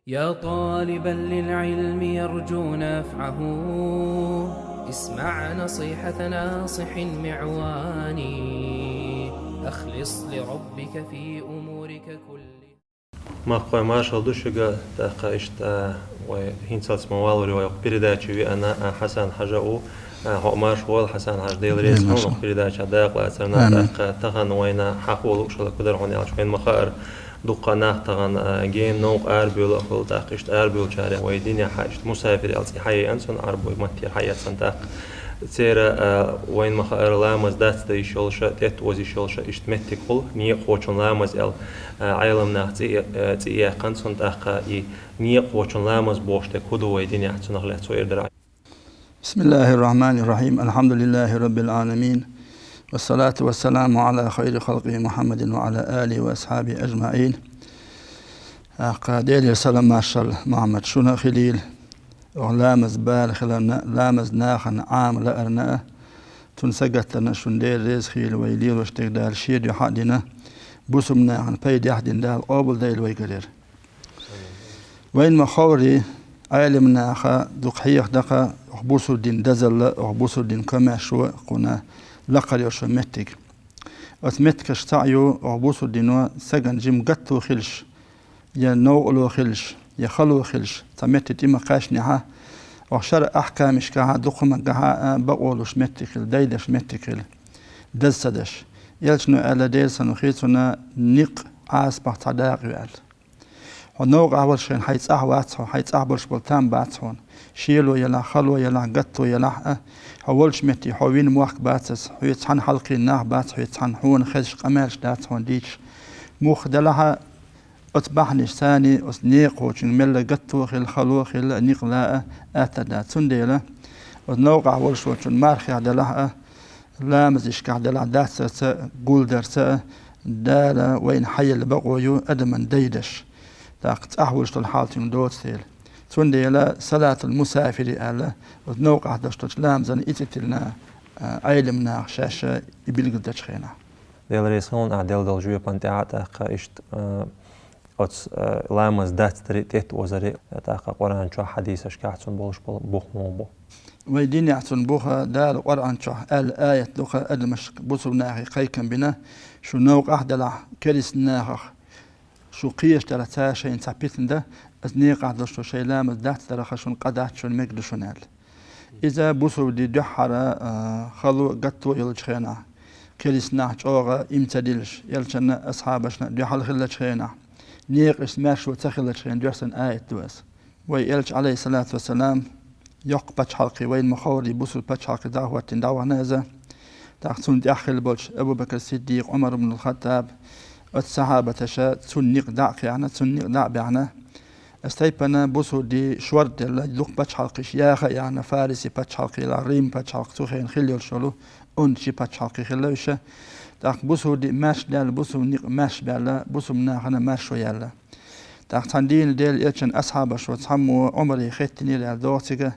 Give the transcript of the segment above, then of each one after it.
يا طالبا للعلم يرجو نفعه، اسمع نصيحة ناصح معواني، أخلص لربك في أمورك كلها. ما قوي ما شاء الله شجع تأقيشت وهينسات موالوري ويقبرداتي وأنا حسن حجاو هو ما شغل حسن حج ديل ريس هون قبرداتي عداق لا سرنا تغن وين حقول وش لا قدر هون يعيش وين مخار دقنا تغن جيم نوق أربيل أقول تأقيشت أربيل شارع ويديني حاجت مسافر ألسي حي أنسون أربو متير حياة سنتاق تيرا وين مخار لامز دات دي شلشة تيت وزي شلشة اشتمتي كل نيق وشون لامز ال عالم ناحتي قنصن تاقا نيق وشون لامز بوشت كودو ويدين يحتسن أغلى تسوير دراي. بسم الله الرحمن الرحيم. الحمد لله رب العالمين، والصلاة والسلام على خير خلقه محمد وعلى آله وأصحابه أجمعين. قاديل سلام ماشال محمد شنا خليل لامز بارخ لامز ناخن عام لأرنا تنسقت لنا شندير ريز خيل ويلير واشتغدال شير يحدنا بوسمنا عن بيد يحدن دال قابل ديل ويقرير وين مخوري عالمنا خا دقحيخ دقا أخبوسو الدين دزل أخبوسو الدين كما شو قنا لقر يوشو متك أتمتك اشتعيو أخبوسو الدين سجن جيم قطو خلش يا نوغلو خلش يا خلو خلش تمتت إما قاشنها وشر أحكامش كها دقما كها بقولوش متكل دايدش متكل دزسدش يلشنو على ديل سنخيتنا نق عاس بحتداق يال ونوغ أول شيء حيث أحواتهم حيث أحبرش بلتان باتهم شيلو يلا خلو يلا قطو يلا حولش متي حوين موخ باتس حيث حن حلقي ناه بات حيث حن حون خدش قمالش داتهم ديش موخ دلها أتبحنش ثاني أسنيق وشن ملا قطو خل خلو خل نيق لا أتدات سنديلة ونوغ أول شيء وشن مارخي دلها لامزش كعدل عدات سا قول درسا دالا وين حي البقويو أدمن ديدش تاقت أحولش الحالتين دوت سيل سنديلة صلاة المسافر آلا ونوغ أحدش لامزن إتتلنا عيلمنا شاشة يبلغ دجخينا ديل ريسون أعدل دلجوية بانتعات أخيشت أتس لامز دات تريت وزري تاقا قرآن شو حديثش كاحتسن بولش بوخ موبو ويدين يحسن بوها دار قرآن شو الآية لغة أدمش بوصل ناخي قيكم بنا شو نوق أحدلا كريس ناخ شو قيش تلتا شيء ثابتن ده أزنيق أحدل شو شيء لامز دات ترخ شو قدات شو المجد شو نال إذا بوصل دي دحرة خلو قطو يلجخينا كريس ناخ شوغا إمتدلش يلجنا أصحابشنا دحل خلج خينا نيق اسماش وتخلج خين جرسن آية دوس ويلج عليه الصلاة والسلام يق بچ حلقي وين مخوري بوصل بچ حلقي دعوة نازا تاخسون داخل بولش أبو بكر الصديق عمر بن الخطاب الصحابة تشا تسنيق داق يعني تسنيق داق بيعنا استيبنا بوصل دي شورد لق بچ حلقي شياخة يعني فارسي بچ حلقي الريم بچ حلقي توخين خليل شلو أنشي بچ حلقي خلوشة تاخ بوصل دي ماش دال بوصل نيق ماش بالا بوصل مناخنا ماش ويالا تاخ تندين ديل إلشن أصحاب شو تحمو عمري خيتني لعدوتك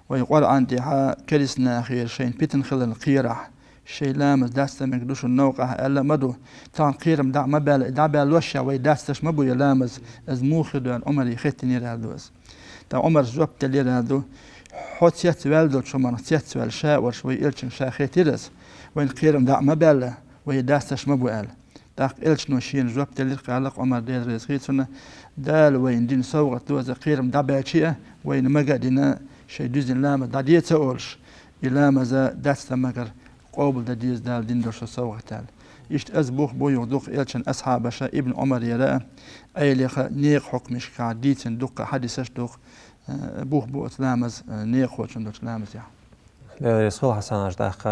ويقول عندي ها كريسنا خير شين بيتن خل القيرة شيء لامز داسته مقدوش النوقة ألا مدو تان قيرم دع ما بال دع بالوشة ويداستش مبو يلامز از موخدو عمري خيتني لعدوس تا عمر جوبت لي لعدو حط يت والدو شمر يت والشاور شوي إلشن شا خيتيرس وين قيرم دع ما بال ويداستش مبو قال تاق إلش نوشين جوبت لي قالق عمر دير رزقيتنا دال وين دين سوغت دوز قيرم دع باشية وين مقادنا شيء دوزن لامة دادية تقولش إلامة داستا مقر قابل داديز دال دين دوش سوغتال إشت أزبوخ بو يغدوق إلشن أصحابشا ابن عمر يراء أي ليخ نيق حكمش كعديتن دوق حديثش دوق بوخ بو أتلامز نيق خوشن دوش لامز يا رسول حسن أجداق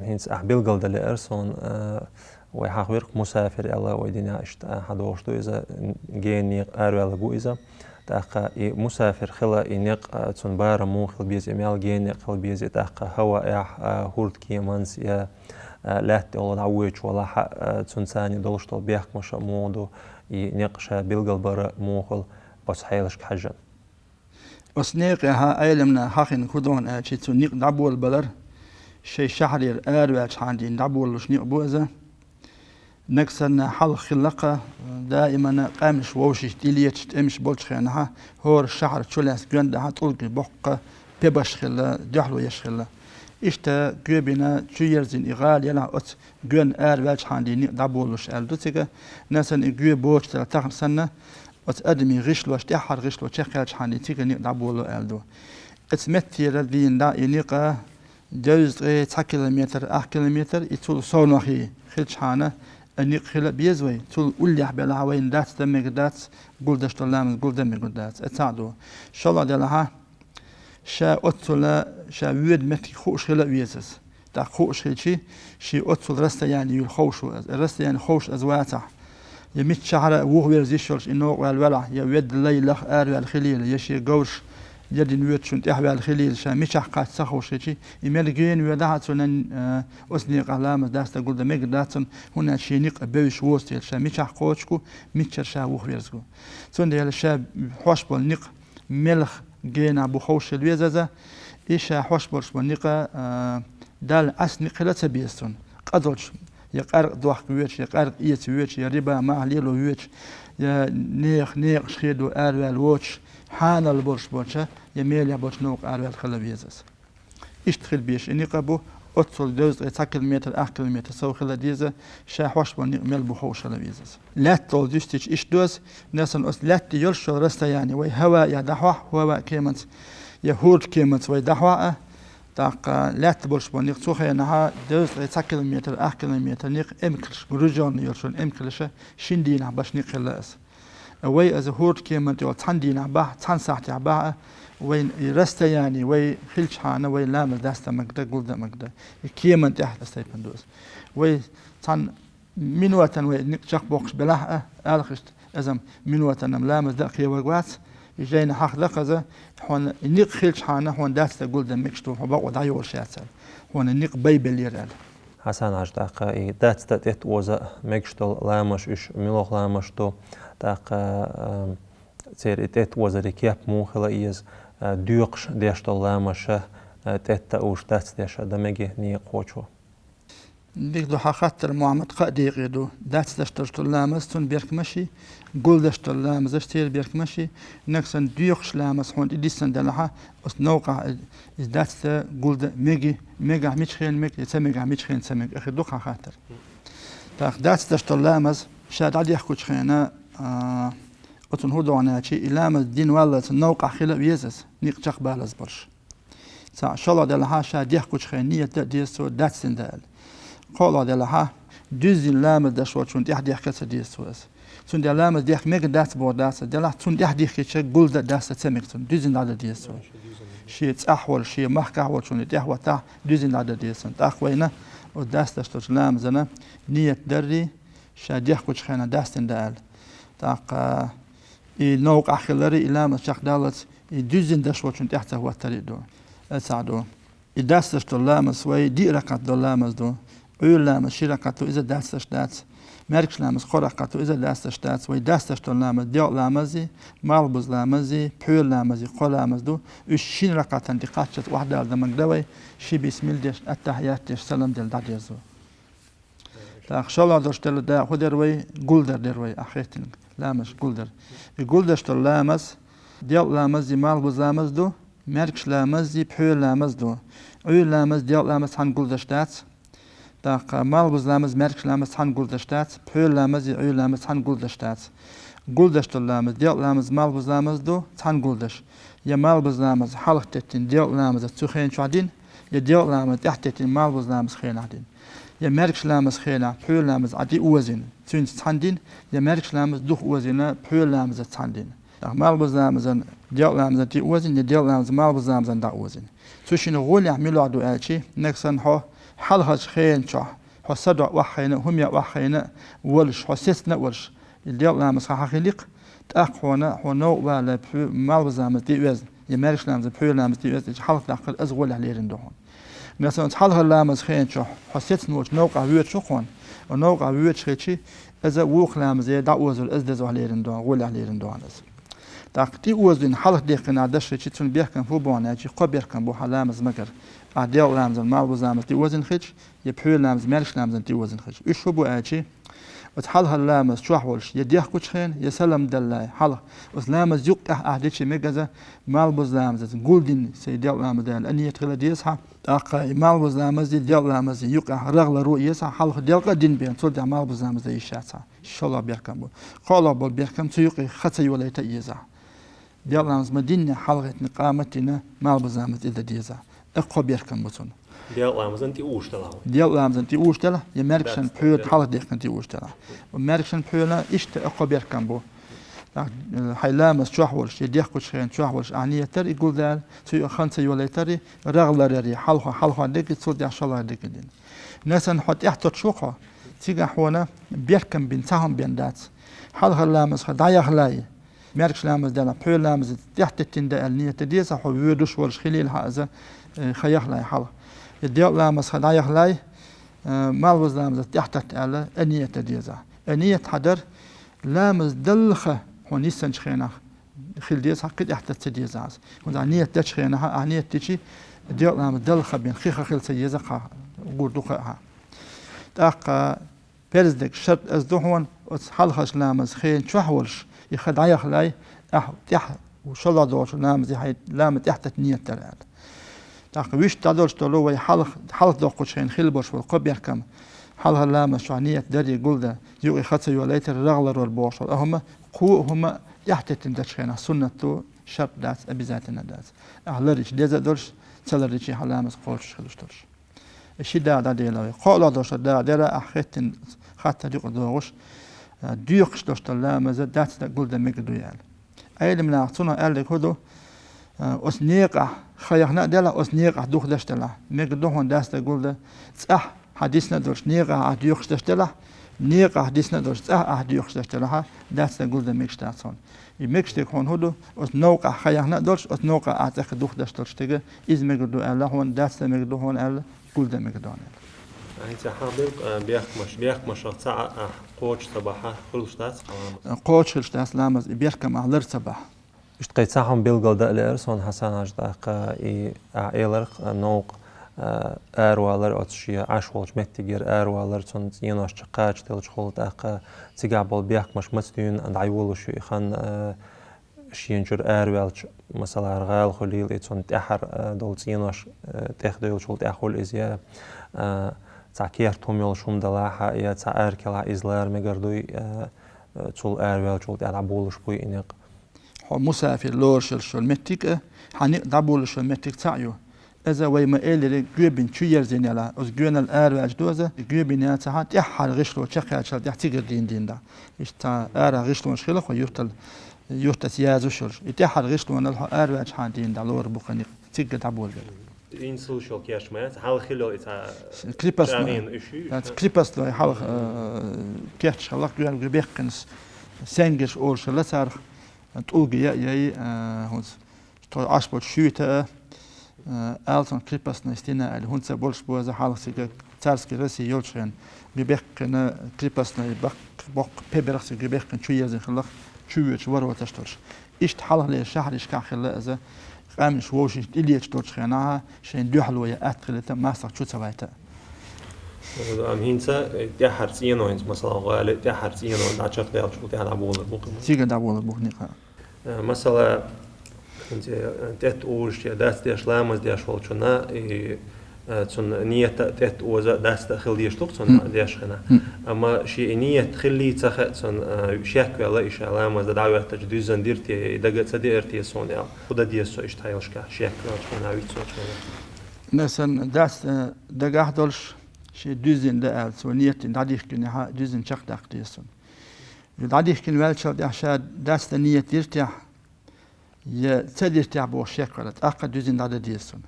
هينس أحبيل قلد لأرسون ويحاقويرك مسافر الله ويدينا اشت حدوشتو إذا جيني أروال بو إذا تاقا مسافر خلا إنيق تنبار مو خل بيز إميال جيني خل بيز تاقا هوا إح هورد كيمانس يا لاتي ولا عويش ولا حق تنساني دولشتو بيحك مشا مودو إنيقشا بيلقل برا موخل بس حيلش كحجن وسنيق ها أيلمنا حقن كدون أشي تنيق دعبول بلر شي شحرير أروال عندي دعبول وشنيق بوزة نكسرنا حل خلقة دائما قامش ووشش ديليتش تمش بولش خيانها هور الشعر تشولاس جندها تلقي بقى ببش خلا جحلو يشخلا إشتا جوبنا تشيرزين إغال يلا أت جن والش حانديني دابولوش ألدوتيجا ناسن إجوا بوش تلاتة سنة أت أدمي غشلو أشتحر غشلو تشخلش حاندي تيجا ني دابولو ألدو اتمثل الذين دا ينيقا جوز 3 كيلومتر 8 كيلومتر يطول صونوخي خلش حانا أنيق خلا بيزوي طول أولي حبلا وين دات دمك دات قول دشت اللامز قول دمك دات اتعدو شاء الله دلها شا أطول شا ويد متي خوش خلا بيزس تا خوش خلشي شي أطول رستا يعني يلخوش رستا يعني خوش أزواتح يميت شعر ووه ويرزيشولش إنه والولع يود الليل والخليل يشي قوش يدين ويد شنت إحوال الخليل شا مش حقات سخوش شيء يملقين ويدعتون أسنيق علامة داستا قول دمك داتون هنا شينيق بيش وستيل شا مش حقوشكو مش شا ووه ويرزكو تون ديال شا حوشبول نيق ملخ جينا بخوش الويزازا إيشا حوشبول شبونيقا دال أسنيق لا تبيستون قدرش يقارق دوحك ويتش يقارق إيت ويتش يريبا مع ليلو ويتش يا نيق شخيدو آل ووتش حان البورش بوتشا يميل يا بوتش نوق آل خلبيزس إشتخل بيش إني قبو أتصل دوز 3 كيلومتر 8 كيلومتر سو خلا ديزا شا حوش بني ميل بخوش خلبيزس لا تول دوستيش إش دوز ناسن أس لا تيولش رستا يعني وي هوا يا دحوا هوا كيمنت يهود كيمنت وي دحوا تاق لا تبولش بني تسوخي نها دوز 3 كيلومتر 8 كيلومتر نيق امكلش رجون يولشون امكلش شندينا باش نيق خلاص وي از هورد كيمنت يو تاندينا با تان ساعتي با وين رستا يعني وي خلش حانا وي لامل داستا مقدا قولدا مقدا كيمنت احد ستيبندوس وي تان منوتن وي نقشق بوقش بلاه الخشت ازم منوتن لامل دقي وقوات يجينا حق دقزه هون نيق خلش حانا هون داستا قولدا مكشتو فبقوا دايول شاتل هون نيق بيبل يرال حسن عشتاقا داستا تيت وزا مكشتو لامش اش ملوخ لامشتو تاق تير تيت وزا كياب مو خلا إيز ديوقش ديشتو لامشه تيت اوش داس ديشا دمجي ني قوچو ديك دو خاطر محمد قديق يدو داس دشتو لامس تون بيرك مشي قول دشتو لامس اشتير بيرك مشي نكسن ديوقش لامس هون ديسن دلها اس نوقع داس قول ميجا ميتشخين ميك تميجا ميتشخين تميج اخي دو خاطر تاق داس دشتو لامس شاد عاد يحكو تشخينا أتون هودو عناچي إلام الدين والله تنوقع خلا بيزس نيقشق بالز برش سا شاء دلها شا ديحكو تشخينية ديسو داتسن دال قولا دلها دوزين لام دشوا تون ديح كسر ديسو اس تون دلام ديح ميك دات بو دات دلها تون ديح كيتش قول داس تمك تون دوزين على ديسو شي تأحول شي محكة حول تون ديح وتا دوزين على ديسو تأخوينا وداس تشتوش لام زنا نية دري شا ديحكو تشخينا داستن دال تاق نوق أخلري إلى ما شق دالت دوزين دشوا تون تحت هو التريدو أسعدو داستش دولامس وي دي رقات دولامس دو أول لامس شي رقاتو إذا داستش دات مركش لامس خورقاتو إذا داستش دات وي داستش دولامس ديال لامزي مالبوز لامزي بيول لامزي قول لامز دو شين رقاتن دي قاتشت واحدة على مقدوي شي بسم الله ديش التحيات ديش سلام ديال داديزو تا شاء الله دوش دل دا خدر وي قولدر در وي أخيتن لامش قولدر قولدش دولامس ديال لامزي مالبوز لامز دو مركش لامزي بيول لامز دو أول لامز ديال لامز هن قولدش دات تاق مالبوز لامز مركش لامز هن قولدش دات بيول لامز أول لامز هن قولدش دات قولدش دولامز ديال لامز مالبوز لامز دو هن قولدش يا مالبوز لامز حلق تتين ديال لامز تسخين شعدين يا ديال لامز تحت تتين مالبوز لامز خين عدين يا مركش لامز خينا بيول لامز عدي أوزين تون تحندين يا مركش لامز دوخ أوزينا بيول لامز تحندين مالبوز لامزن ديال لامزن تي أوزين يا ديال لامز مالبوز لامزن دا أوزين توشين غول يعملوا عدو آلشي نكسن حو حلهج خين شح حو صدع وحينا هم يا وحينا ولش حو سيسنا ولش ديال لامز حقيقيق تأخونا حو نو ولا مالبوز لامز تي أوزين يا مركش لامز بيول لامز تي أوزين حلق داخل أزغول عليهم دهون مثلا حلها لامز خين شح حو سيسنا ولش نوقع ويت شخون ونوقع ويت شيء إذا ووق لامز دا أوزل إزدزو عليهم دهون غول عليهم دهون تاقتي أوزين حلق ديقنا عدش شيء تون بيحكم فو بوانا جي قو بيحكم بو حلامز مقر عديال لامز المالبوز لامز تي أوزين خيش يبحول لامز مالش لامز تي أوزين خيش إيش بو آجي وتحلها اللامز شوحولش يديه كوتشين يسلم دلاي حلها وسلامز يقع أهديش مجازة مالبوز لامز جولدين سيديال لامز دال أني يتغلى ديسها أقا مالبوز لامز ديال لامز يقع رغل رؤيسها حلها ديال قدين بين صدق مالبوز لامز يشاتها إن شاء الله بيركم قالوا بول بيركم تيقي خطي ولا يتيزه ديال لامز مدينة حلقة نقامتنا مالبوز لامز إذا ديزه أقوى بيركم بتون ديال لامز أنتي أوشتلا ديال لامز أنتي أوشتلا يماركشن بيول حلقة ديك أنتي أوشتلا وماركشن بيولا إشت أقوى بيركم بو هاي لامز شوحولش يديك كوتشين شوحولش أعنية تري يقول ذال تيو خمسة ولا يتري رغل رري حلقة ديك تصل إن شاء الله ديك دين ناس نحط إحتى شوقة تيجا حونا بيركم بينتهم بين دات حلقة لامز خدايا خلاي ماركش لامز دالا بيول لامز تحت التنداء النية تديسة حو يودوش ورش خليل هذا خيخ لاي حلقة الديال لامز خدايا خلاي مالوز لامز تحت على النية تديسة النية حدر لامز دلخة هو نيسان شخينه خيل ديسة قد احتى تديسة هو النية تشخينها النية تجي الديال لامز دلخة بين خيخة خيل سيزة قول دوخها تاق بيرزدك شرط ازدوهون حلقش لامز خين شوحولش يخدعي خلاي تح وش الله دوش لامز هاي لام تحت النية ترى تاق ويش تدورش تلو وي حلق دوقش خين خيل برش والقب يحكم حلق لام شو نية دري يقول ده يوقي خطي وليتر رغلر والبوش هم قو هم تحت تندش خين سنة تو شرط داس أبيزاتنا داس أهلريش ديزا دورش تلريش حلامز قولش خلوش دورش الشيء ده ديلاوي قال دوش ده ديلا أخذت خاطر ديق دوش ديقش دوش لامز داس تقول ده مقدو يال أيد من أعطونا قال لك هدو أسنيقة خيخنا ديلا أسنيقة دوخ دشتلا مقدو هون داس تقول ده صح حديثنا دوش نيقة ديقش دشتلا نيقة حديثنا دوش صح ديقش دشتلا داس تقول ده مقش داسون يمقش هون هدو أسنوقة خيخنا دوش أسنوقة أعتقد دوخ دشتلش تيجي إذ مقدو قال هون داس مقدو هون قال كل ده مقدو أنت حابب بيخمش ساعة قوتش صباحا خلص داس قوتش خلص داس لامز بيحكم على صباح اشتقيت ساعهم بيلقل ده لأرسون حسن هجداق إيلر نوق أروالر أتشيا عشولش متجر أروالر تون يناش تقاش تلش خلط أق تجابل بيخمش مستون عند عيولش يخان شينجر أروالش مثلا رغال خليل تون تحر دولت يناش تخديل شلت أخول إزيا تعكير توميول شوم دلاحة يا تعار كلا إزلار مقردوي تول أروال شلت ألعبولش بوي إنق هو مسافر لورش المتيك حنيق دابولش المتيك تعيو إذا ويما إلي جوبين تشير زينلا أز جونا الأروال دوزة جوبين ياتها تحر غشلو تشقى شل تحتيق دين دا إشتا أرا غشلو شخيلة خو يورتل سيازو شلش يتحر غشلو نلحو أروال حان دين دا لور بوخنيق تيق دابول این سوشال کیش میاد حال خیلی ایتا کلیپاس لای حال کیش خلاق جوال جبیکنس سنگش اورش لسر توگی یای هونس تو عشب شویته آلتون کلیپاس نستینا ال هونس بولش بوزه حال سیگ ترسکی رسی یولشن جبیکن کلیپاس نای بق پیبرخس جبیکن شویه زین خلاق شویه شوار و تشترش ایشت حال لی شهرش کاخله از قامش ووش إليش دوتش خناها شين دوحلو يا أتقلته ما صار شو سويته. أم هينسا تحر سينو هينس مثلا قال تحر سينو دعشت ليه شو تحر عبول البوق. تيجي عبول البوق نقا. مثلا أنت تقولش يا داس ديش لامز ديش والشنا تون نية تأت وزا داس داخل ديش لوك تون ديش خنا. أما شيء نية تخلي تخ تون شيك ولا إيش لامز دعوة تجديزن ديرتي دقت سديرتي صونيا خدا ديش سو إيش تايلش كا شيك ولا شو ناوي تسوي شو. مثلا داس دقة دولش شيء دوزن ده سو نية دعيش كنها دوزن شق داخل ديسون. دعيش كن والش عشان داس نية ديرتي ي تديرتي عبو شيك ولا تأقد دوزن دعيش ديسون.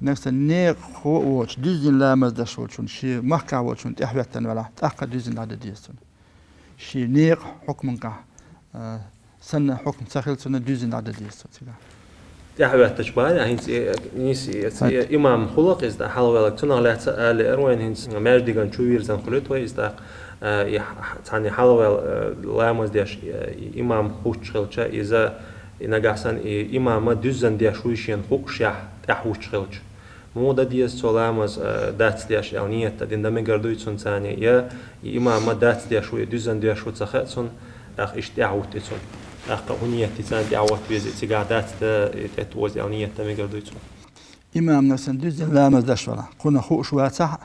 نفس النيق خوش دوزن لامز دشولشون شي مكة وشون تحويتن ولا تأقد دوزن عدد ديسون شي نيق حكم كه سنة حكم سخيل سنة دوزن عدد ديسون تحويت تشبه هينس نيسي إمام خلق إذا حلو لك تنا لا تسأل إروين هينس مرديجان شو يرزن خلط وإذا يعني حلو لامز ديش إمام خوش خلشة إذا نجاسن إمام دوزن ديش ويشين خوش يح تحوش خلش مو ده ديس سولامز دات ديش أونية تدين دم جردوي تون ثاني يا إما ما دات ديش ويا دوزن ديش وتسخت سون أخ إشتعوت تون أخ هنية تسان دعوت بيز تجادات تتوز أونية دم جردوي تون إمام نفسن دوزن لامز دشولا قلنا خوش واتح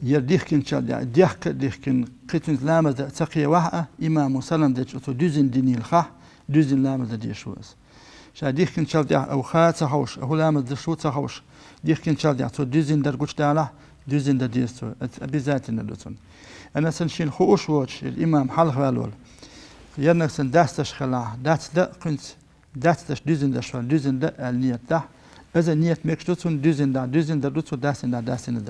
يرديخ كن شال ديخ كن قتن لامز تقي واحد إمام مسلم دش أتو دوزن ديني الخا دوزن لامز ديشوز شاديخ كن شال أو خات هوش أو لامز دشوت هوش ديخ كن شال تو دوزن در قش داله دوزن در ديستو بذاتنا دوتون أنا سنشين خوش واتش الإمام حلق والول يرنك سن داستش خلا داست دا كنت داستش دوزن دشوال دوزن دا النية دا إذا نية مكشتون دوزن دا دوتو داستن دا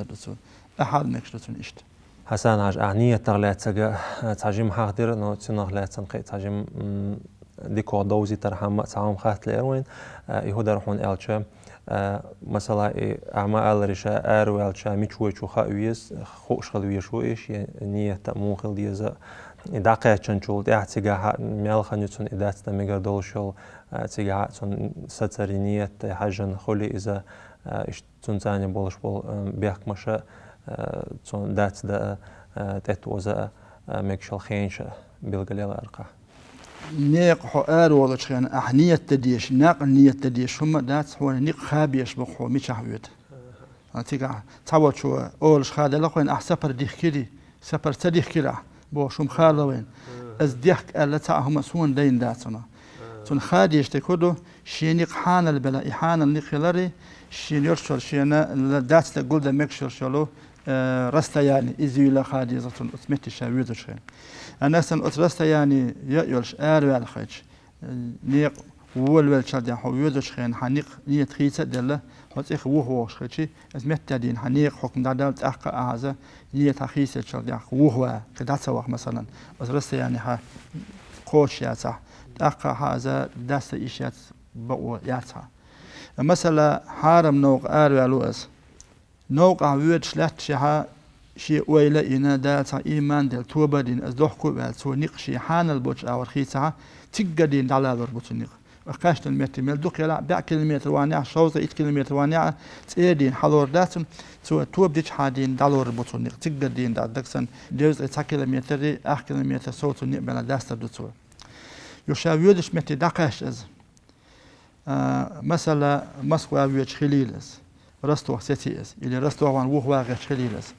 دوتو أحد مكشتون إشت حسن عج أعنية تغلات سجى تعجم حاضر إنه تناغ لا تنقي تعجم ديكو دوزي ترحم تعام خات لإروين يهودا رحون ألشة مثلا أعمال رشا أرو ألشة ميشوي شو خاويس خوش خلوي شو إيش نية تأمو خل ديزا دقيقة تنشول ده تيجا ميال خنيتون إذا تنمجر دولشول تيجا تون ستري نية حاجن خلي إذا إيش تنتاني بولش بول بيحك مشى تون دات دا تتوزع مكشل خينش بالجليل أرقى نيق حقار ولا شيء أحنية تديش ناق النية تديش هم دات هو نيق خابيش بخو مش حويت تيجا تعود شو أولش خالد لقين أحسبر ديخ كذي سبر تديخ كذا بوشم خالوين از ديحك ألا تعهم سون دين داتنا تون خاديش تكودو شينيق حان البلا إحان النقلري شينير شل شينا دات تقول ده مكشر شلو رستا يعني إزيلا خاديزة أثمت شاويد شيء أنا سن أترستا يعني يأيلش آر والخيج نيق وول شادي حويد شيء حنيق نية خيسة دلله هتأخ وهو شيء أثمت تدين حنيق حكم دادل تأخ هذا نية خيسة شادي وهو كده سواء مثلا أترستا يعني ها قوش ياتح تأخ هذا داس إشيات بقوا ياتح مثلا حارم نوق آر والوز نوق عويد شلت شها شيء ويلا إنا داتا إيمان دل توبدين از دوحكو والسو نيق شي حان البوش أو رخيصها تقدين دلال وربوش نيق وقاشت المتر ميل دوك يلا بع كيلومتر وانيع شوزة 8 كيلومتر وانيع تأدين حضور داتن سو توبديش حادين دالور ربوش نيق تقدين دا دكسن ديوز 8 كيلومتر 8 كيلومتر صوتو نيق بلا داستا دوتسو يشاويدش متي دقاش از مثلا مسكوا ويش خليلس رستو ستيس اللي رستو عن وهو غير خليلس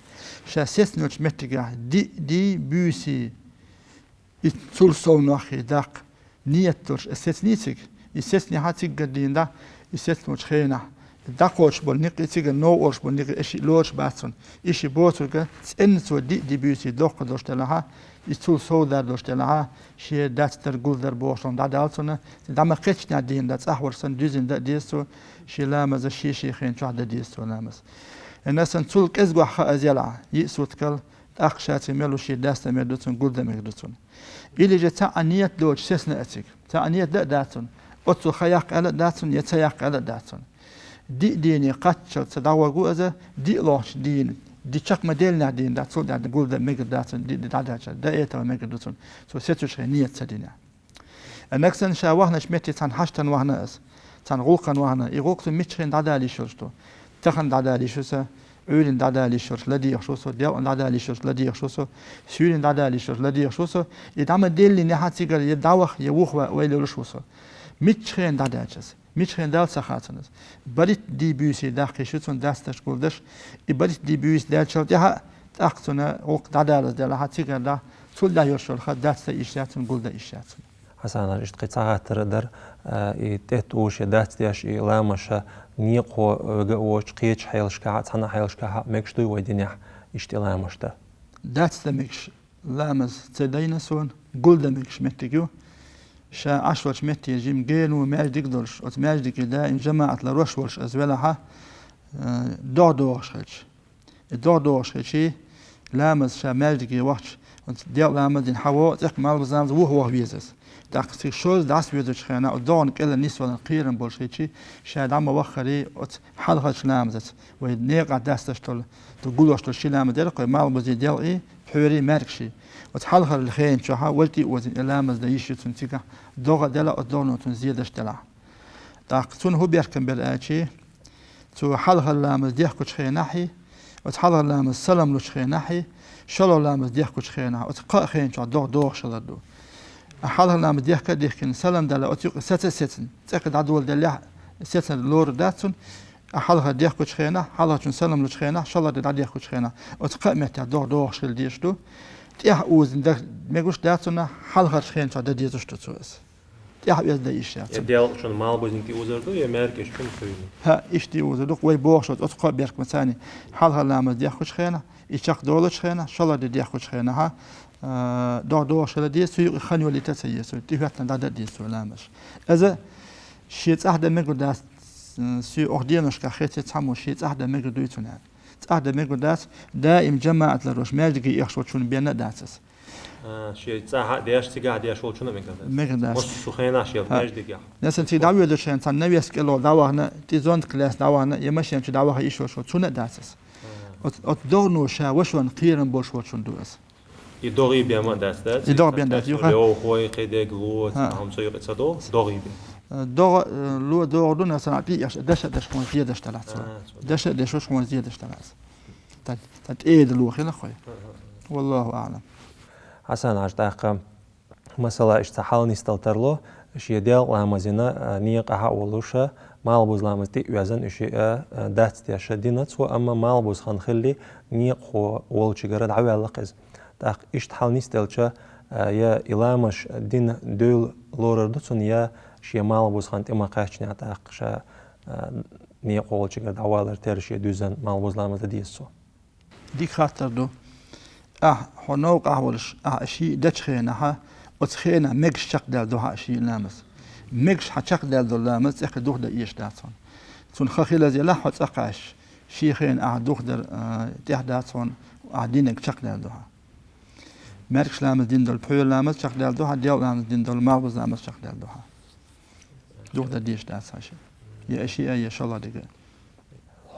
شاسيس نوش متجا دي بيسي يتول صوناخي داق نيتوش استنيتك يستني هاتيك قدين دا يستنوش خينا داقوش بولنيق يتيجا نوش بولنيق إشي لوش باتون إشي بوتوجا تنسو دي بيسي دوق دوش تلاها يتول صو دار دوش تلاها شيء دات ترجول در بوشون دا دالتونه دام قتش نادين دات أحور سن دوزين دا ديستو شي لامز شي خين شو عدا ديستو لامز الناس نتول كزجوا حق أزيلا يسوت كل أخشات ملو شي داست مدوتون قول دم يدوتون إلي جت عنيت لوج سسنا أتيك تعنيت دا داتون أتو خياق على داتون يتياق على داتون ديني قتش تدعوا جوزة دي لوش دين دي شق مدلنا دين داتون دا قول دم يدوتون دي دا إيتا ميجدوتون سو ستوش نيت سدينا النكسن شاوهنا شمتي تان حشتن وهنا أس تان غوقن وهنا يغوقتو ميتشين دادالي شوشتو تخن دادالي شوسه أولين دادالي شوش لدي يخشوسه ديال دادالي شوش لدي يخشوسه سورين دادالي شوش لدي يخشوسه يدعم ديل نهات سيجر يدعوخ يوخ ويلو شوسه ميتشين دادالش ميتشين دال سخاتنس بريت دي بيوسي داخل شوتون داستش قولدش بريت دي بيوس دال شو تها تأخذنا وق دادال دال هات سيجر دا سول دا يرشل خد داست إشياتون قولدا إشياتون حسن رجت قطعة تردر تهتوش دات ديش لامشة نيقو وش قيتش حيلش كعت حنا حيلش كها مكشتوي ودينيح اشتلامش ده دات دمكش لامز تدينسون قول دمكش متجو شا عشرة متي جيم جينو ماجدك دورش أو ماجدك دا إن جماعة لروش ورش أزولها دوش شيء لامز شا ماجدك وقت ديال لامز إن حوا تقمال بزامز وهو ويزس داخل شوز داس بيدش خينا ودون كلا نسوة قيرن بولشيتشي شاد عم وخري حلقة شلامزت ونيقع داس تشتل تقولوش تشي لام ديرق مال بزي ديال إيه حوري ماركشي وتحلقة الخين شوها ولتي وزن لامز دايشي تنتيكا دوغا دلا ودونو تنزيدش دلا داخل هو بيركن بالآتشي تو حلها لامز ديح كوش خيناحي وتحلها لامز سلم لوش خيناحي شلو لامز ديح كوش خيناحي وتقا خين شو دوغ شلدو حلها لامز ديح كديح كن سلم دالا أتيق ستن تأكد عدول دليح ستن لور داتون حلها ديح كوش خيناح حلها شون سلم لوش خيناح شلو ديح كوش خيناح وتقا متى دوغ شل ديشتو تيح أوزن ده ميقوش داتونا حلها خين شو ده ديزوشتو تسوس تيح بيز ده إيش يعني ديال شون مال بوزن كي وزردو يا ماركش كم سويني ها إيش دي وزردو وي بوغ شوت أتقا بيرك مثاني حلها لامز ديح كوش خيناح يشق دولش خينا شلا دي خوش خينا ها دو شلا دي سو خنيو اللي تسيي سو تيهاتنا دا دي سو لامش اذا شيت احد ميغداس سو اوردينوش كخيت تسمو شيت احد ميغدويتنا احد ميغداس دائم جماعه الروش ماجي يخشوا شون بينا داسس شيء صح دياش تيجا دياش شو شنو ميغداس مش سخينا شيء ماجي ديا ناس انت داوي دو شان تن نبي سكيلو داوهنا تي زون كلاس داوهنا يمشي انت داوها ايش شو شون داسس أتدورنو شا وشون قيرن بوش وشون دوس. يدوري بيا ما داس. يدور بيا داس. لو خوي قيدك لو هم سوي قصدو دوري بيا. دور لو دور دون سنعطي دش كمان زيادة اشتغلت. دش كمان زيادة اشتغلت. تات إيد لو خير خوي. والله أعلم. حسن عشتاق مثلا اشتحال نستلترلو شيء ديال لامزينا نيق أحاولوشة مال بوز لامزتي وزن شيء دات تياش دينات وأما مال بوز خنخلي نيق هو ولش جرد عوي لقز تاق اشتحال نستلتشة يا إلامش دين دول لوردتون يا شيء مال بوز خنت إما قاشني تاق شا نيق ولش جرد عوالر ترشي دوزن مال بوز لامزتي ديسو ديك خاطر دو هنوق أحولش شيء دتشخينا ها وتخينا ميكش شق دال دوها شيء لامس ميكش حشق دال دو لامس إخ دوخ دا إيش داتون تون خخيلة زي لا حت أقاش شيء خين دوخ در تيح داتون دينك شق دال دوها ميكش لامس دين دول بحيو لامس شق دال دوها ديال لامس دين دول ماربوز لامس شق دال دوها دوخ دا ديش دات هاشي يا أشياء يا شاء الله دقيقة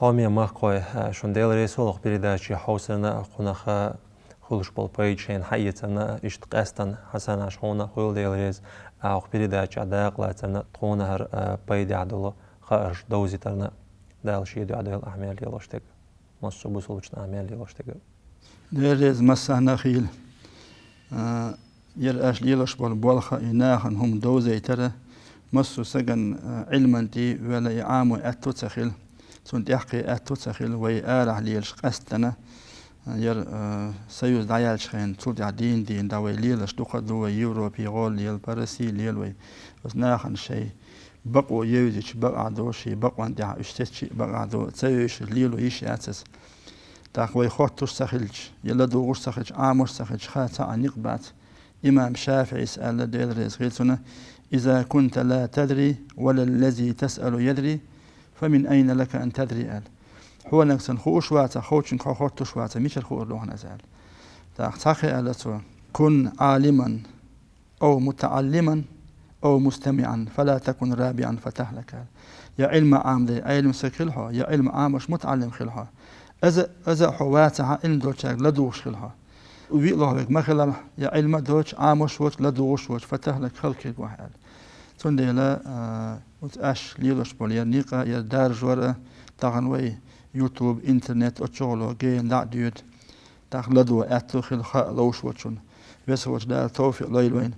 همه ماقوي شون ديل رسول передачи حوسنا قناخ خلش بالبيجين حيتنا اشتقاستن حسن عشونا خل ديل رز أو передачи عداق لاتنا تقونهر بيدي عدله خارج دوزيتنا دال شيء دو عدل أعمال يلاشتك مصو بوصلوشنا أعمال يلاشتك ديل رز مسحنا خيل يرأش ليلش بالبولخة إناهن هم دوزي ترى مصو سجن علما دي ولا يعامو أتو تخيل سنت يحكي أتو تخيل ويأرح ليلش قستنا ير سيوز دعيال شخين تولد عدين دين داوي ليلش دوخدو يوروبي غول ليل بارسي ليل وي بس ناخن شيء بقوا يوزيش بقى عدو شي بقوا عندها اشتتشي بقى عدو تسيوش ليلو إيش أساس تاقوي خوتوش سخلش يلا دوغوش سخلش عاموش سخلش خاتا عن يقبات إمام شافعي سأل ديل رزقيتنا إذا كنت لا تدري ولا الذي تسأل يدري فمن أين لك أن تدري قال هو نكسن خوش واتا خوشن خوتوش واتا مش الخور لوهن أزال تاخي قالتو كن عالما أو متعلما أو مستمعا فلا تكن رابعا فتهلك يا علم عام دي علم سكلها يا علم عام مش متعلم خلها إذا حواتها إن دوتشاك لدوش خلها وبي الله بك ما خلال يا علم دوتش عامش وش لدوش وش فتهلك خلك واحد تندي لا وتأش ليلوش بوليا نيقا يا دار جورا تغنوي يوتيوب انترنت اتشغلو جين لا ديود تخلدو اتو خلخا لوش وشون بس وش دال توفيق ليلوين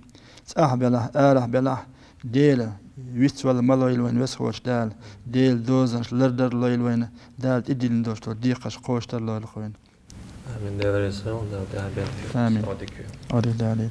صاح بلا آله بلا ديل ويتوال مالويلوين بس وش دال ديل دوزنش لردر ليلوين دال تدين دوشتو ديقش قوشتر ليلوين من ديل رسول دال آمين أريد عليك